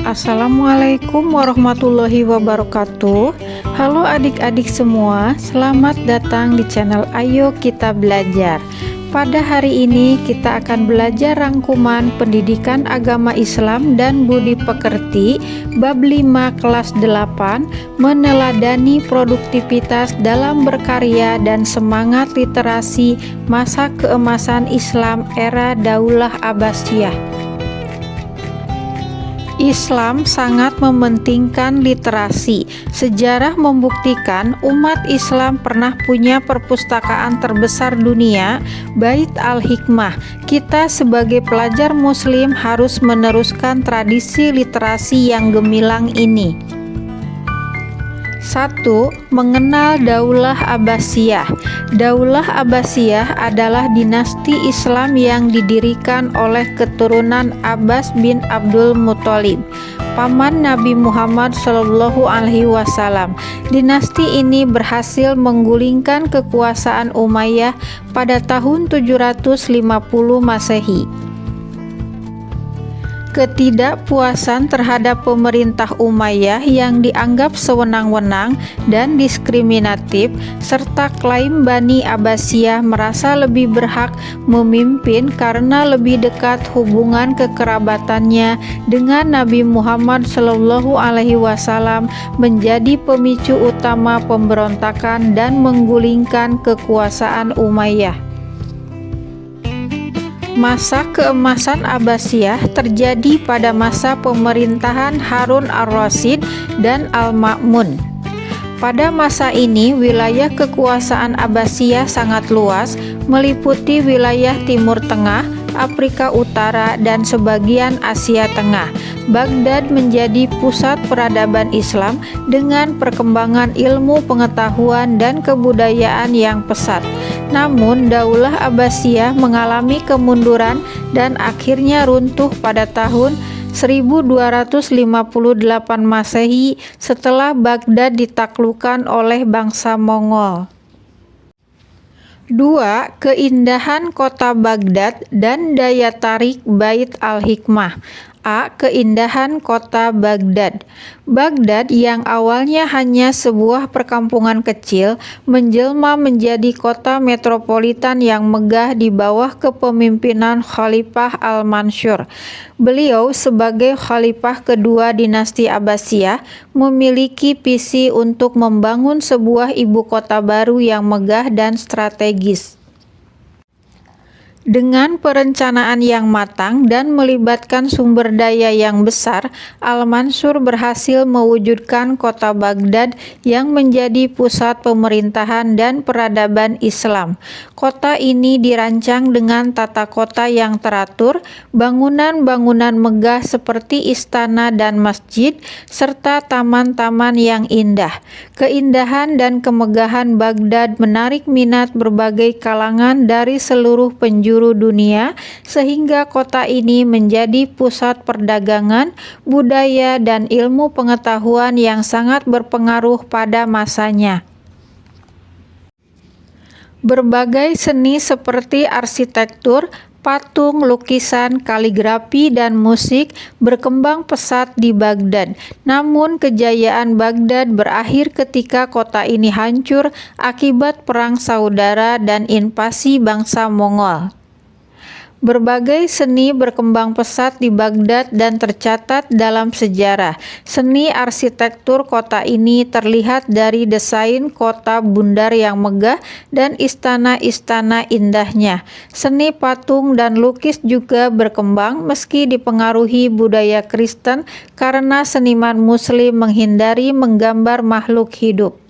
Assalamualaikum warahmatullahi wabarakatuh. Halo adik-adik semua, selamat datang di channel Ayo Kita Belajar. Pada hari ini kita akan belajar rangkuman pendidikan agama Islam dan budi pekerti bab 5 kelas 8, meneladani produktivitas dalam berkarya dan semangat literasi masa keemasan Islam era Daulah Abbasiyah. Islam sangat mementingkan literasi. Sejarah membuktikan umat Islam pernah punya perpustakaan terbesar dunia, Bait Al-Hikmah. Kita sebagai pelajar muslim harus meneruskan tradisi literasi yang gemilang ini. 1. Mengenal Daulah Abbasiyah. Daulah Abbasiyah adalah dinasti Islam yang didirikan oleh keturunan Abbas bin Abdul Muthalib, paman Nabi Muhammad SAW. Dinasti ini berhasil menggulingkan kekuasaan Umayyah pada tahun 750 Masehi. Ketidakpuasan terhadap pemerintah Umayyah yang dianggap sewenang-wenang dan diskriminatif, serta klaim Bani Abbasiyah merasa lebih berhak memimpin karena lebih dekat hubungan kekerabatannya dengan Nabi Muhammad SAW, menjadi pemicu utama pemberontakan dan menggulingkan kekuasaan Umayyah. Masa keemasan Abbasiyah terjadi pada masa pemerintahan Harun ar-Rasyid dan Al-Ma'mun. Pada masa ini, wilayah kekuasaan Abbasiyah sangat luas, meliputi wilayah Timur Tengah, Afrika Utara, dan sebagian Asia Tengah. Baghdad menjadi pusat peradaban Islam dengan perkembangan ilmu pengetahuan dan kebudayaan yang pesat. Namun, Daulah Abbasiyah mengalami kemunduran dan akhirnya runtuh pada tahun 1258 Masehi setelah Baghdad ditaklukkan oleh bangsa Mongol. 2. Keindahan kota Baghdad dan daya tarik Bait Al-Hikmah. A. Keindahan kota Baghdad. Baghdad yang awalnya hanya sebuah perkampungan kecil menjelma menjadi kota metropolitan yang megah di bawah kepemimpinan Khalifah Al-Mansur. Beliau sebagai khalifah kedua dinasti Abbasiyah memiliki visi untuk membangun sebuah ibu kota baru yang megah dan strategis. Dengan perencanaan yang matang dan melibatkan sumber daya yang besar, Al-Mansur berhasil mewujudkan kota Baghdad yang menjadi pusat pemerintahan dan peradaban Islam. Kota ini dirancang dengan tata kota yang teratur, bangunan-bangunan megah seperti istana dan masjid, serta taman-taman yang indah. Keindahan dan kemegahan Baghdad menarik minat berbagai kalangan dari seluruh penjuru dunia, sehingga kota ini menjadi pusat perdagangan, budaya, dan ilmu pengetahuan yang sangat berpengaruh pada masanya. Berbagai seni seperti arsitektur, patung, lukisan, kaligrafi, dan musik berkembang pesat di Baghdad. Namun kejayaan Baghdad berakhir ketika kota ini hancur akibat perang saudara dan invasi bangsa Mongol. Berbagai seni berkembang pesat di Baghdad dan tercatat dalam sejarah. Seni arsitektur kota ini terlihat dari desain kota bundar yang megah dan istana-istana indahnya. Seni patung dan lukis juga berkembang meski dipengaruhi budaya Kristen karena seniman Muslim menghindari menggambar makhluk hidup.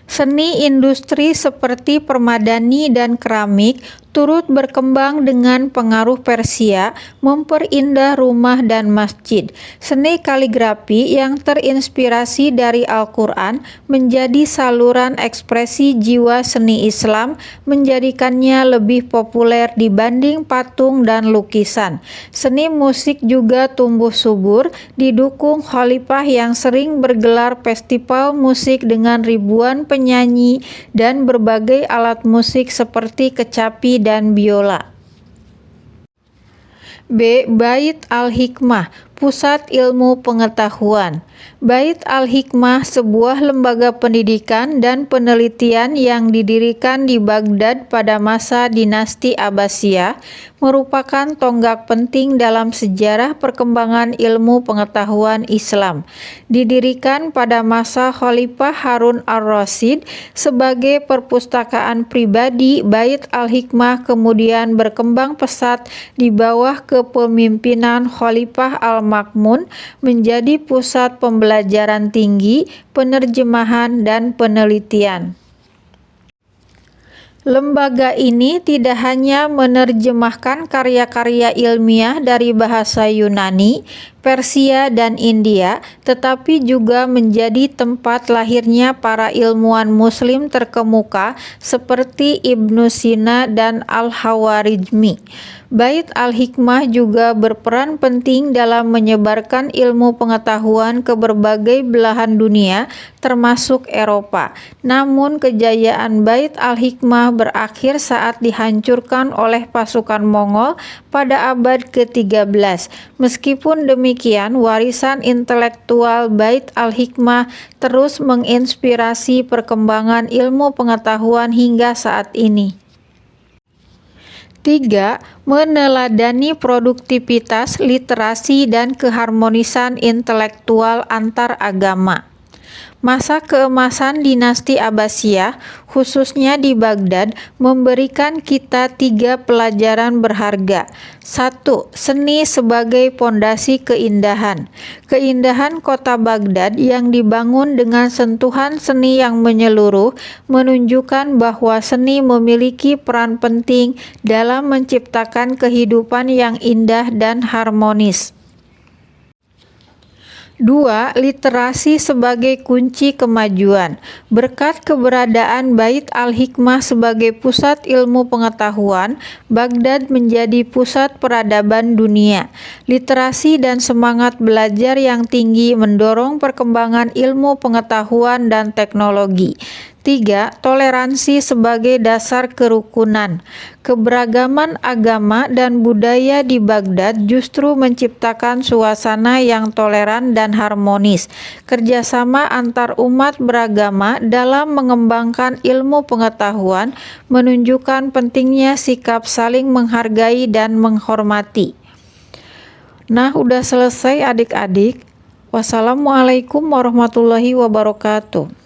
Seni industri seperti permadani dan keramik turut berkembang dengan pengaruh Persia, memperindah rumah dan masjid. Seni kaligrafi yang terinspirasi dari Al-Quran menjadi saluran ekspresi jiwa seni Islam, menjadikannya lebih populer dibanding patung dan lukisan. Seni musik juga tumbuh subur, didukung khalifah yang sering bergelar festival musik dengan ribuan penyanyi dan berbagai alat musik seperti kecapi dan biola. B. Bait Al-Hikmah. pusat ilmu pengetahuan. Bait Al-Hikmah sebuah lembaga pendidikan dan penelitian yang didirikan di Baghdad pada masa dinasti Abbasiyah, merupakan tonggak penting dalam sejarah perkembangan ilmu pengetahuan Islam. Didirikan pada masa Khalifah Harun ar-Rasyid sebagai perpustakaan pribadi, Bait Al-Hikmah kemudian berkembang pesat di bawah kepemimpinan Khalifah Al-Ma'mun menjadi pusat pembelajaran tinggi, penerjemahan, dan penelitian. Lembaga ini tidak hanya menerjemahkan karya-karya ilmiah dari bahasa Yunani, Persia, dan India, tetapi juga menjadi tempat lahirnya para ilmuwan Muslim terkemuka seperti Ibnu Sina dan Al-Khawarizmi. Bait Al-Hikmah juga berperan penting dalam menyebarkan ilmu pengetahuan ke berbagai belahan dunia, termasuk Eropa. Namun kejayaan Bait Al-Hikmah berakhir saat dihancurkan oleh pasukan Mongol pada abad ke-13. Meskipun demikian, warisan intelektual Bait Al-Hikmah terus menginspirasi perkembangan ilmu pengetahuan hingga saat ini. 3. Meneladani produktivitas, literasi, dan keharmonisan intelektual antar agama. Masa keemasan dinasti Abbasiyah, khususnya di Baghdad, memberikan kita 3 pelajaran berharga. 1. Seni sebagai pondasi keindahan. Keindahan kota Baghdad yang dibangun dengan sentuhan seni yang menyeluruh menunjukkan bahwa seni memiliki peran penting dalam menciptakan kehidupan yang indah dan harmonis. 2. Literasi sebagai kunci kemajuan. Berkat keberadaan Bait Al-Hikmah sebagai pusat ilmu pengetahuan, Baghdad menjadi pusat peradaban dunia. Literasi dan semangat belajar yang tinggi mendorong perkembangan ilmu pengetahuan dan teknologi. 3. Toleransi sebagai dasar kerukunan. Keberagaman agama dan budaya di Baghdad justru menciptakan suasana yang toleran dan harmonis. Kerjasama antar umat beragama dalam mengembangkan ilmu pengetahuan menunjukkan pentingnya sikap saling menghargai dan menghormati. Nah, udah selesai adik-adik. Wassalamualaikum warahmatullahi wabarakatuh.